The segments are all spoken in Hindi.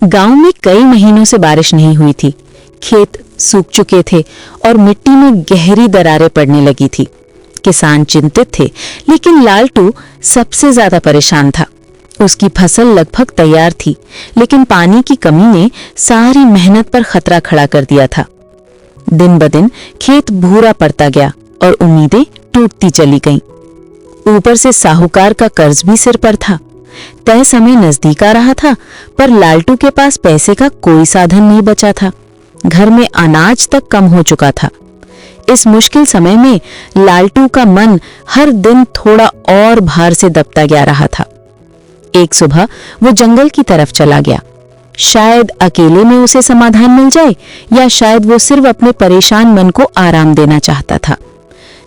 गांव में कई महीनों से बारिश नहीं हुई थी। खेत सूख चुके थे और मिट्टी में गहरी दरारें पड़ने लगी थी। किसान चिंतित थे, लेकिन लालटू सबसे ज्यादा परेशान था। उसकी फसल लगभग तैयार थी, लेकिन पानी की कमी ने सारी मेहनत पर खतरा खड़ा कर दिया था। दिन ब दिन खेत भूरा पड़ता गया और उम्मीदें टूटती चली गईं। ऊपर से साहूकार का कर्ज भी सिर पर था। तय समय नजदीक आ रहा था, पर लालटू के पास पैसे का कोई साधन नहीं बचा था। घर में अनाज तक कम हो चुका था। इस मुश्किल समय में लालटू का मन हर दिन थोड़ा और भार से दबता गया रहा था। एक सुबह वो जंगल की तरफ चला गया। शायद अकेले में उसे समाधान मिल जाए, या शायद वो सिर्फ अपने परेशान मन को आराम देना चाहता था।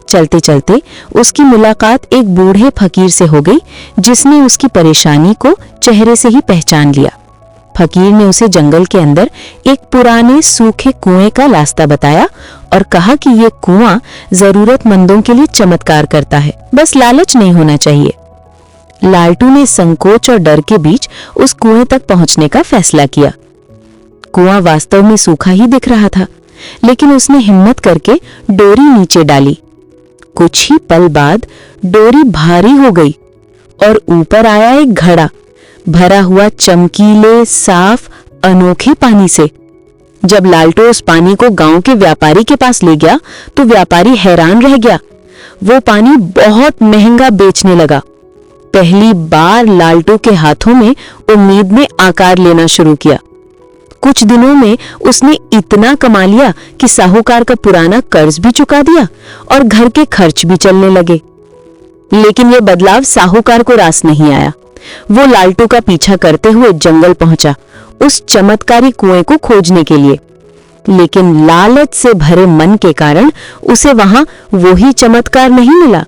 चलते चलते उसकी मुलाकात एक बूढ़े फकीर से हो गई, जिसने उसकी परेशानी को चेहरे से ही पहचान लिया। फकीर ने उसे जंगल के अंदर एक पुराने सूखे कुएं का रास्ता बताया और कहा कि ये कुआं जरूरतमंदों के लिए चमत्कार करता है, बस लालच नहीं होना चाहिए। लालटू ने संकोच और डर के बीच उस कुएं तक पहुंचने का फैसला किया। कुआं वास्तव में सूखा ही दिख रहा था, लेकिन उसने हिम्मत करके डोरी नीचे डाली। कुछ ही पल बाद डोरी भारी हो गई और ऊपर आया एक घड़ा, भरा हुआ चमकीले, साफ, अनोखे पानी से। जब लालटू उस पानी को गांव के व्यापारी के पास ले गया, तो व्यापारी हैरान रह गया। वो पानी बहुत महंगा बेचने लगा। पहली बार लालटू के हाथों में उम्मीद ने आकार लेना शुरू किया। कुछ दिनों में उसने इतना कमा लिया कि साहूकार का पुराना कर्ज भी चुका दिया और घर के खर्च भी चलने लगे। लेकिन यह बदलाव साहूकार को रास नहीं आया। वो लालटू का पीछा करते हुए जंगल पहुंचा, उस चमत्कारी कुएं को खोजने के लिए। लेकिन लालच से भरे मन के कारण उसे वहां वही चमत्कार नहीं मिला।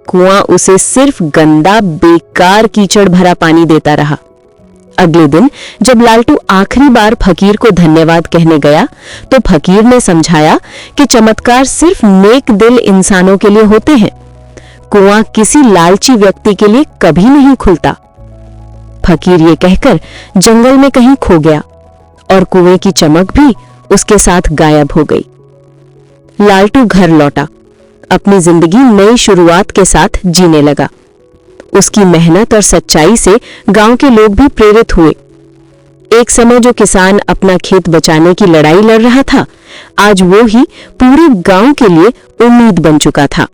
कुआं उसे सिर्फ गंदा, बेकार, कीचड़ भरा पानी देता रहा। अगले दिन जब लालटू आखिरी बार फकीर को धन्यवाद कहने गया, तो फकीर ने समझाया कि चमत्कार सिर्फ नेक दिल इंसानों के लिए होते हैं। कुआं किसी लालची व्यक्ति के लिए कभी नहीं खुलता। फकीर ये कहकर जंगल में कहीं खो गया और कुएं की चमक भी उसके साथ गायब हो गई। लालटू घर लौटा, अपनी जिंदगी नई शुरुआत के साथ जीने लगा। उसकी मेहनत और सच्चाई से गांव के लोग भी प्रेरित हुए। एक समय जो किसान अपना खेत बचाने की लड़ाई लड़ रहा था, आज वो ही पूरे गांव के लिए उम्मीद बन चुका था।